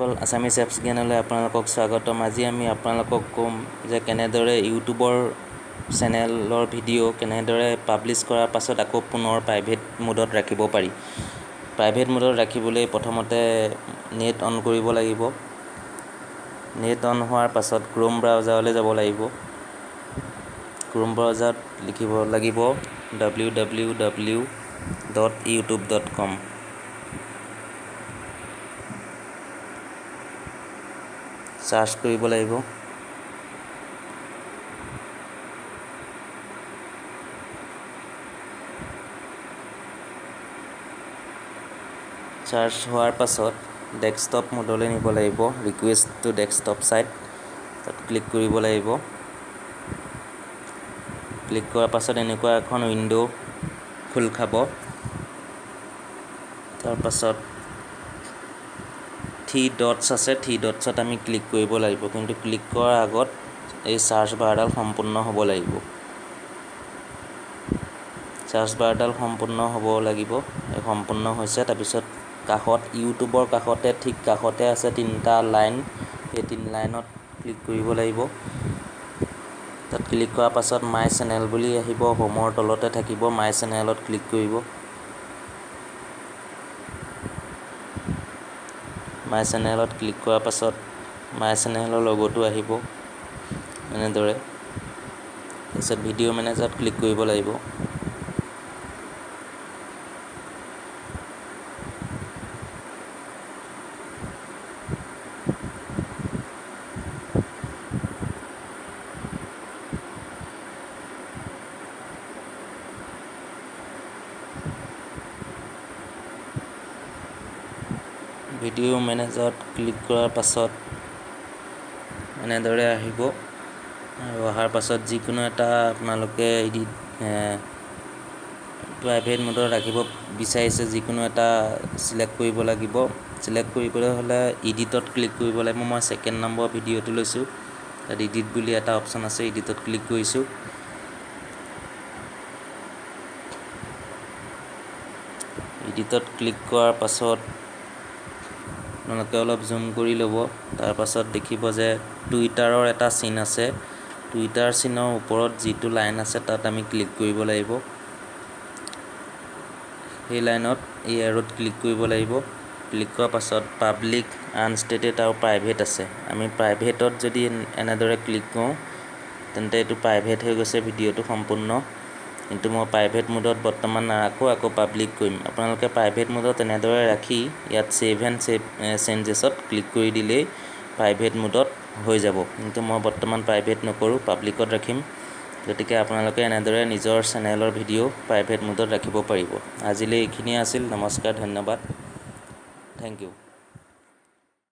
সকল Assamese apps জ্ঞানলৈ আপোনালোকক স্বাগতম। আজি আমি আপোনালোকক কম যে কেনেদৰে ইউটিউবৰ চেনেলৰ ভিডিঅ' কেনেদৰে পাব্লিছ কৰাৰ পাছত আকৌ পুনৰ প্ৰাইভেট মোডত ৰাখিব পাৰি। প্ৰাইভেট মোডত ৰাখিবলৈ প্ৰথমতে নেট অন কৰিব লাগিব। নেট অন হোৱাৰ পাছত ক্ৰোম ব্ৰাউজাৰলৈ যাব লাগিব। ক্ৰোম ব্ৰাউজাৰত লিখিব লাগিব www.youtube.com। সাৰ্চ কৰিব লাগিব। সাৰ্চ হোৱাৰ পাছত ডেস্কটপ মোডলৈ নিব লাগিব। ৰিকুৱেষ্ট টু ডেস্কটপ সাইট তাত ক্লিক কৰিব লাগিব। ক্লিক কৰাৰ পাছত এনেকুৱা এখন উইন্ডো খোল খাব। তাৰ পাছত 3 ডটছ আছে, 3 ডটছত আমি ক্লিক কৰিব লাগিব, কিন্তু ক্লিক কৰাৰ আগত এই সাৰ্চ বাৰডাল সম্পূৰ্ণ হ'ব লাগিব। সাৰ্চ বাৰডাল সম্পূৰ্ণ হ'ব লাগিব। এই সম্পূৰ্ণ হৈছে। তাৰপিছত কাষত ইউটিউবৰ কাষতে ঠিক কাষতে আছে 3টা লাইন। এই 3 লাইনত ক্লিক কৰিব লাগিব। তাত ক্লিক কৰাৰ পাছত মাই চেনেল বুলি আহিব। হোমৰ তলতে থাকিব। মাই চেনেলত ক্লিক কৰিব। মাই চেনেলত ক্লিক কৰাৰ পাছত মাই চেনেলৰ লগটো আহিব এনেদৰে। তাৰপিছত ভিডিঅ' মেনেজাৰত ক্লিক কৰিব লাগিব। ভিডিঅ' মেনেজাৰত ক্লিক কৰাৰ পাছত এনেদৰে আহিব। আৰু অহাৰ পাছত যিকোনো এটা আপোনালোকে প্ৰাইভেট মোডত ৰাখিব বিচাৰিছে যিকোনো এটা সিলেক্ট কৰিব লাগিব। সিলেক্ট কৰিবলৈ হ'লে এডিটত ক্লিক কৰিব লাগিব। মই 2nd নম্বৰ ভিডিঅ'টো লৈছোঁ। তাত এডিট বুলি এটা অপশ্যন আছে, এডিটত ক্লিক কৰিছোঁ। এডিটত ক্লিক কৰাৰ পাছত আপোনালোকে অলপ জুম কৰি ল'ব। তাৰ পাছত দেখিব যে টুইটাৰৰ এটা চিন আছে। টুইটাৰ চিনৰ ওপৰত যিটো লাইন আছে তাত আমি ক্লিক কৰিব লাগিব। সেই লাইনত এই এৰোত ক্লিক কৰিব লাগিব। ক্লিক কৰাৰ পাছত পাব্লিক, আনষ্টেটেড আৰু প্ৰাইভেট আছে। আমি প্ৰাইভেটত যদি এনেদৰে ক্লিক কৰোঁ তেন্তে এইটো প্ৰাইভেট হৈ গৈছে ভিডিঅ'টো সম্পূৰ্ণ। কিন্তু মই প্ৰাইভেট মোডত বৰ্তমান নাৰাখোঁ, আকৌ পাব্লিক কৰিম। আপোনালোকে প্ৰাইভেট মোডত এনেদৰে ৰাখি ইয়াত ছেভ এণ্ড চেঞ্জেছত ক্লিক কৰি দিলেই প্ৰাইভেট মোডত হৈ যাব। কিন্তু মই বৰ্তমান প্ৰাইভেট নকৰোঁ, পাব্লিকত ৰাখিম। গতিকে আপোনালোকে এনেদৰে নিজৰ চেনেলৰ ভিডিঅ' প্ৰাইভেট মোডত ৰাখিব পাৰিব। আজিলৈ এইখিনিয়ে আছিল। নমস্কাৰ, ধন্যবাদ, থেংক ইউ।